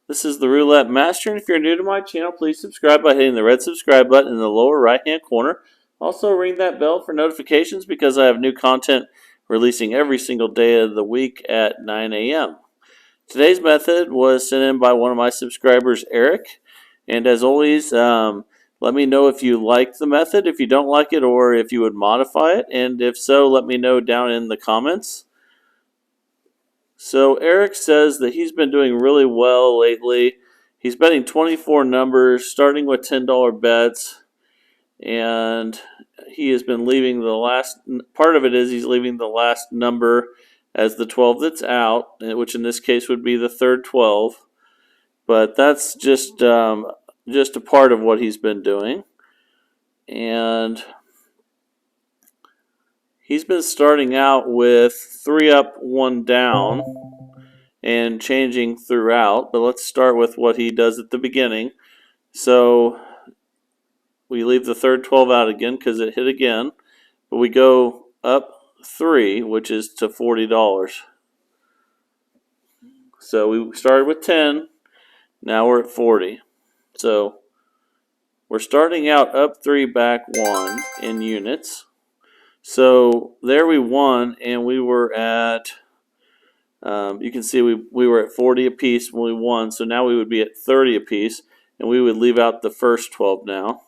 This is the Roulette Master, and if you're new to my channel, please subscribe by hitting the red subscribe button in the lower right-hand corner. Also, ring that bell for notifications because I have new content releasing every single day of the week at 9 a.m. Today's method was sent in by one of my subscribers, Eric, and as always, let me know if you like the method, if you don't like it, or if you would modify it, and if so, let me know down in the comments. So Eric says that he's been doing really well lately. He's betting 24 numbers, starting with $10 bets, and he has been leaving the last part of it is he's leaving the last number as the 12 that's out, which in this case would be the third 12. But that's just a part of what he's been doing, and he's been starting out with 3 up, 1 down, and changing throughout, but let's start with what he does at the beginning. So we leave the third 12 out again because it hit again, but we go up 3, which is to $40. So we started with 10, now we're at 40. So we're starting out up 3, back 1 in units. So there we won, and we were at you can see we were at 40 apiece when we won, so now we would be at 30 apiece, and we would leave out the first 12 now.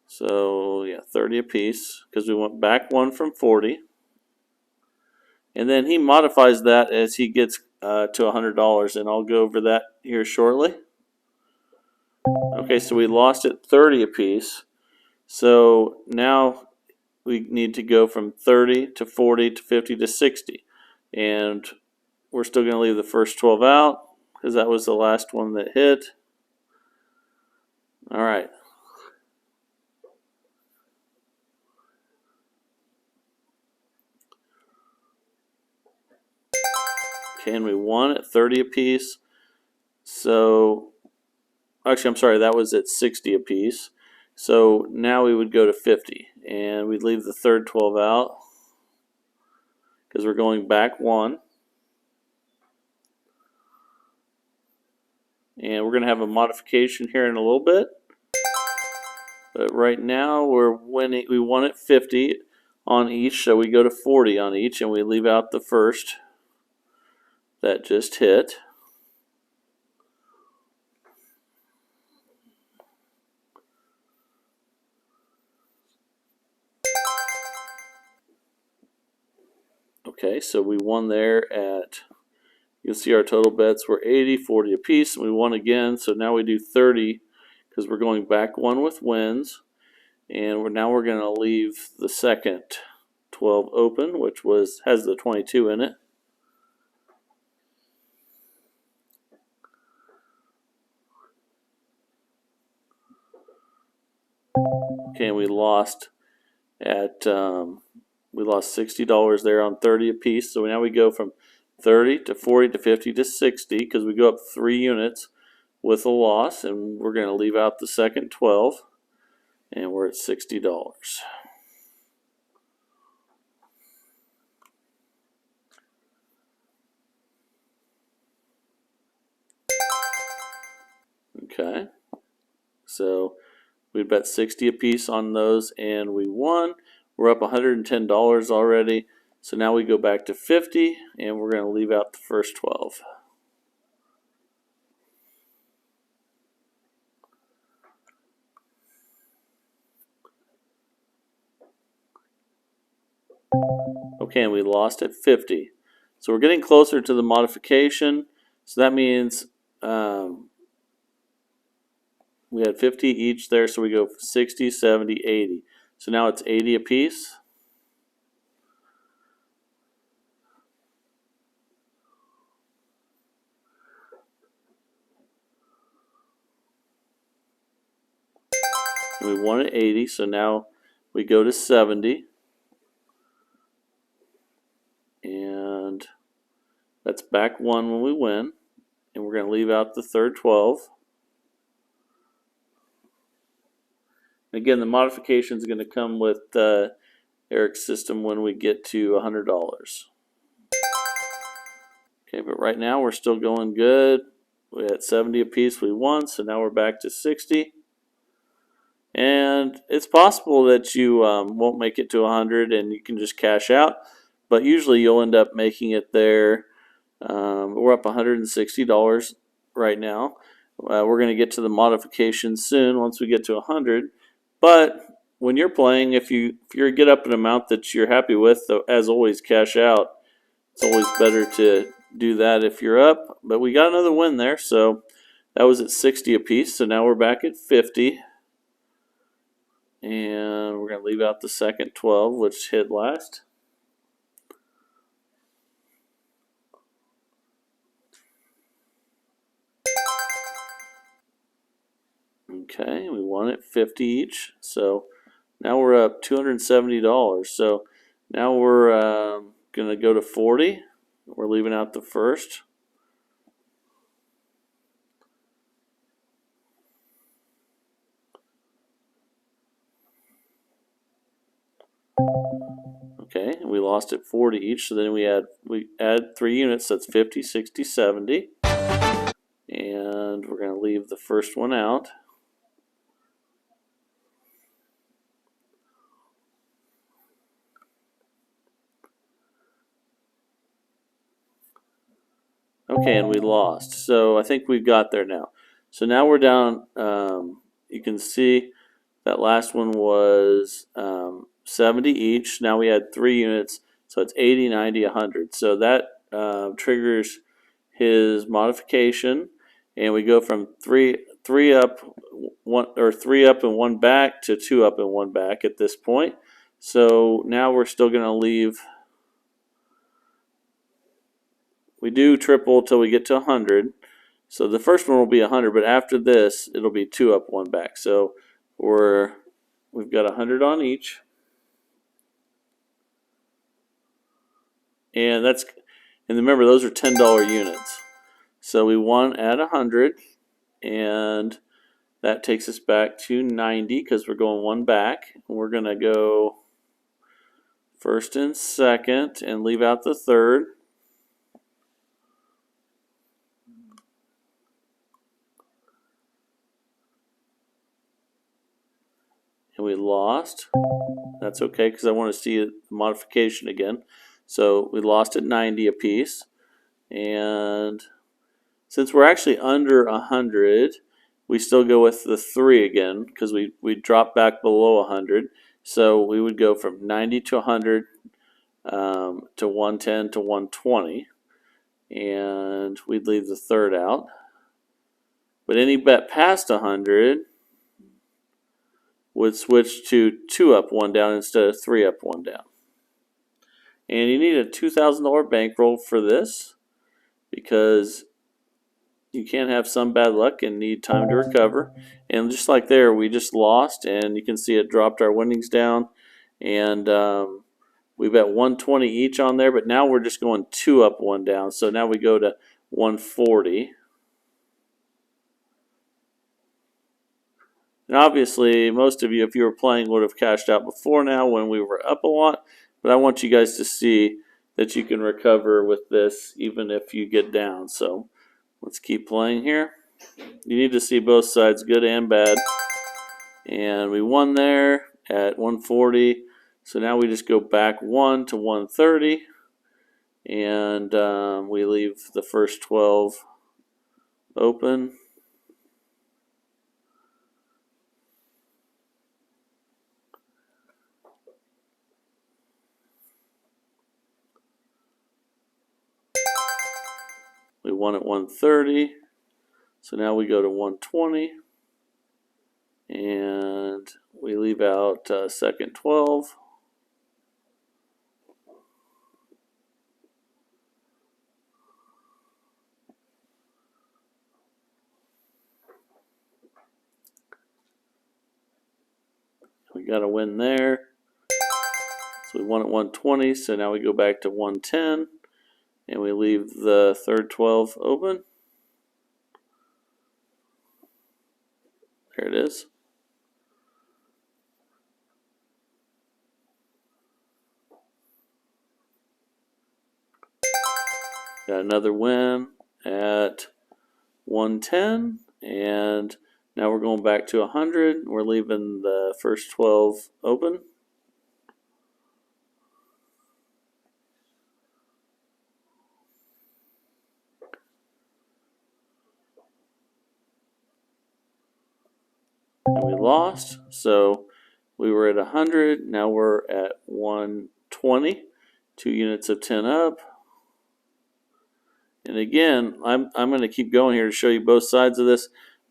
So yeah, 30 apiece because we went back 1 from 40, and then he modifies that as he gets to $100, and I'll go over that here shortly. Okay, so we lost at 30 apiece, so now we need to go from 30 to 40 to 50 to 60. And we're still going to leave the first 12 out because that was the last one that hit. All right. Okay, and we won at 30 apiece. So, actually, I'm sorry, that was at 60 apiece. So now we would go to 50, and we'd leave the third 12 out because we're going back 1. And we're going to have a modification here in a little bit. But right now we're winning. We won at 50 on each, so we go to 40 on each, and we leave out the first that just hit. Okay, so we won there at, you'll see our total bets were 80, 40 apiece, and we won again. So now we do 30 because we're going back 1 with wins, and now we're going to leave the second 12 open, which has the 22 in it. Okay, and we lost $60 there on 30 apiece. So now we go from 30 to 40 to 50 to 60 because we go up 3 units with a loss, and we're going to leave out the second 12, and we're at $60. Okay, so we bet 60 apiece on those, and we won. We're up $110 already. So now we go back to 50, and we're going to leave out the first 12. Okay, and we lost at 50. So we're getting closer to the modification. So that means we had 50 each there, so we go 60, 70, 80. So now it's 80 apiece. And we won at 80, so now we go to 70. And that's back 1 when we win. And we're going to leave out the third 12. Again, the modification is going to come with Eric's system when we get to $100. Okay, but right now we're still going good. We had 70 apiece we won, so now we're back to 60. And it's possible that you won't make it to 100 and you can just cash out, but usually you'll end up making it there. We're up $160 right now. We're going to get to the modification soon once we get to 100. But when you're playing, if you get up an amount that you're happy with, as always, cash out. It's always better to do that if you're up. But we got another win there, so that was at 60 apiece. So now we're back at 50. And we're going to leave out the second 12, which hit last. Okay, we won at 50 each. So now we're up $270. So now we're going to go to 40. We're leaving out the first. Okay, we lost at 40 each. So then we add 3 units. That's 50, 60, 70. And we're going to leave the first one out. Okay, and we lost. So I think we've got there now. So now we're down. You can see that last one was 70 each. Now we had 3 units. So it's 80, 90, 100. So that triggers his modification. And we go from three up, or 3 up and 1 back to 2 up and 1 back at this point. So now we're still going to leave. We do triple till we get to 100. So the first one will be 100, but after this, it'll be 2 up, 1 back. So we've got 100 on each. And remember, those are $10 units. So we won at 100, and that takes us back to 90 because we're going 1 back. We're going to go first and second and leave out the third. And we lost. That's okay because I want to see the modification again. So we lost at 90 apiece. And since we're actually under 100, we still go with the 3 again because we dropped back below 100. So we would go from 90 to 100 to 110 to 120. And we'd leave the third out. But any bet past 100 would switch to 2 up, 1 down instead of 3 up, 1 down. And you need a $2,000 bankroll for this because you can't have some bad luck and need time to recover. And just like there, we just lost, and you can see it dropped our winnings down. And we bet 120 each on there, but now we're just going 2 up, 1 down. So now we go to 140. And obviously, most of you, if you were playing, would have cashed out before now when we were up a lot. But I want you guys to see that you can recover with this even if you get down. So let's keep playing here. You need to see both sides, good and bad. And we won there at 140. So now we just go back 1 to 130. And we leave the first 12 open. We won at 130. So now we go to 120. And we leave out second 12. We got a win there. So we won at 120. So now we go back to 110. And we leave the third 12 open. There it is. Got another win at 110, and now we're going back to 100. We're leaving the first 12 open. And we lost, so we were at 100. Now we're at 120. 2 units of 10 up. And again, I'm going to keep going here to show you both sides of this,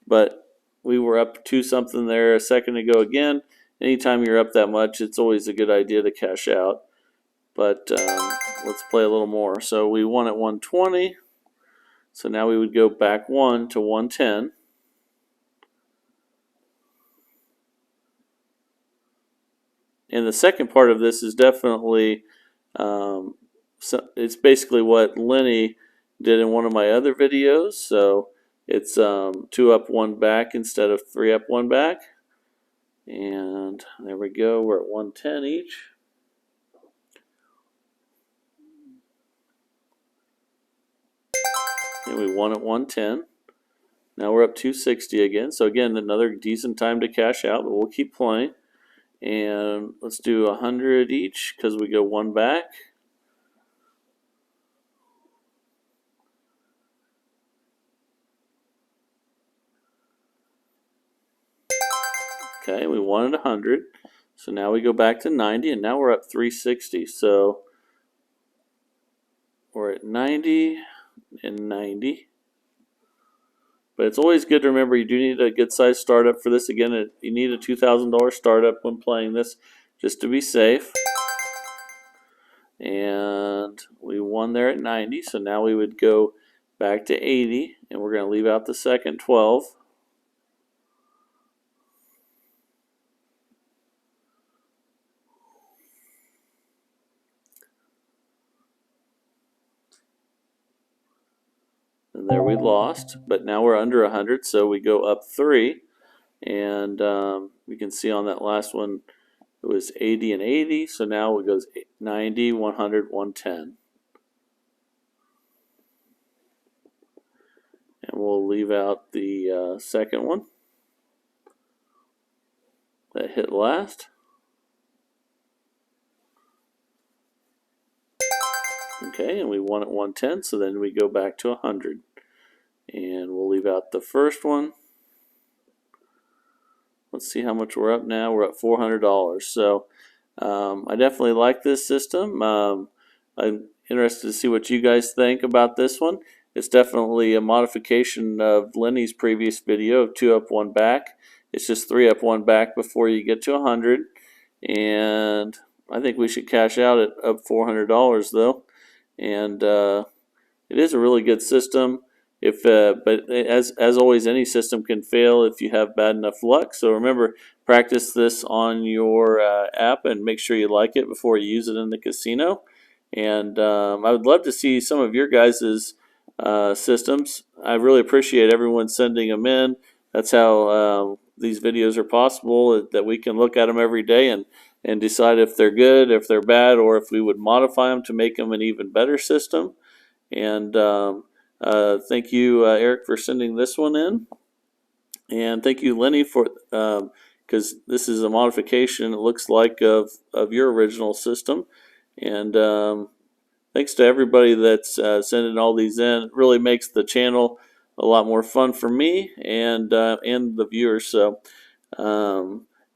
but we were up to something there a second ago again. Anytime you're up that much, it's always a good idea to cash out. But let's play a little more. So we won at 120. So now we would go back 1 to 110. And the second part of this is definitely, it's basically what Lenny did in one of my other videos. So it's 2 up, 1 back instead of 3 up, 1 back. And there we go. We're at 110 each. And we won at 110. Now we're up 260 again. So again, another decent time to cash out, but we'll keep playing. And let's do 100 each because we go 1 back. Okay, we won at 100. So now we go back to 90, and now we're up 360. So we're at 90 and 90. But it's always good to remember you do need a good size startup for this. Again, you need a $2,000 startup when playing this just to be safe. And we won there at 90, so now we would go back to 80, and we're going to leave out the second 12. And there we lost, but now we're under 100, so we go up 3. And we can see on that last one, it was 80 and 80, so now it goes 90, 100, 110. And we'll leave out the second one that hit last. Okay, and we won at 110, so then we go back to 100. And we'll leave out the first one. Let's see how much we're up now. We're at $400. So I definitely like this system. I'm interested to see what you guys think about this one. It's definitely a modification of Lenny's previous video of 2 up, 1 back. It's just 3 up, 1 back before you get to 100. And I think we should cash out at up $400 though. And it is a really good system. But as always, any system can fail if you have bad enough luck. So remember, practice this on your app and make sure you like it before you use it in the casino. And I would love to see some of your guys' systems. I really appreciate everyone sending them in. That's how these videos are possible, that we can look at them every day and decide if they're good, if they're bad, or if we would modify them to make them an even better system. And thank you, Eric, for sending this one in. And thank you, Lenny, for because this is a modification, it looks like, of your original system. And thanks to everybody that's sending all these in. It really makes the channel a lot more fun for me and the viewers. So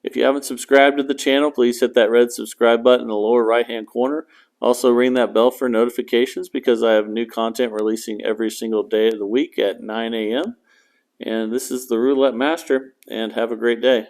if you haven't subscribed to the channel, please hit that red subscribe button in the lower right-hand corner. Also ring that bell for notifications because I have new content releasing every single day of the week at 9 a.m. And this is the Roulette Master, and have a great day.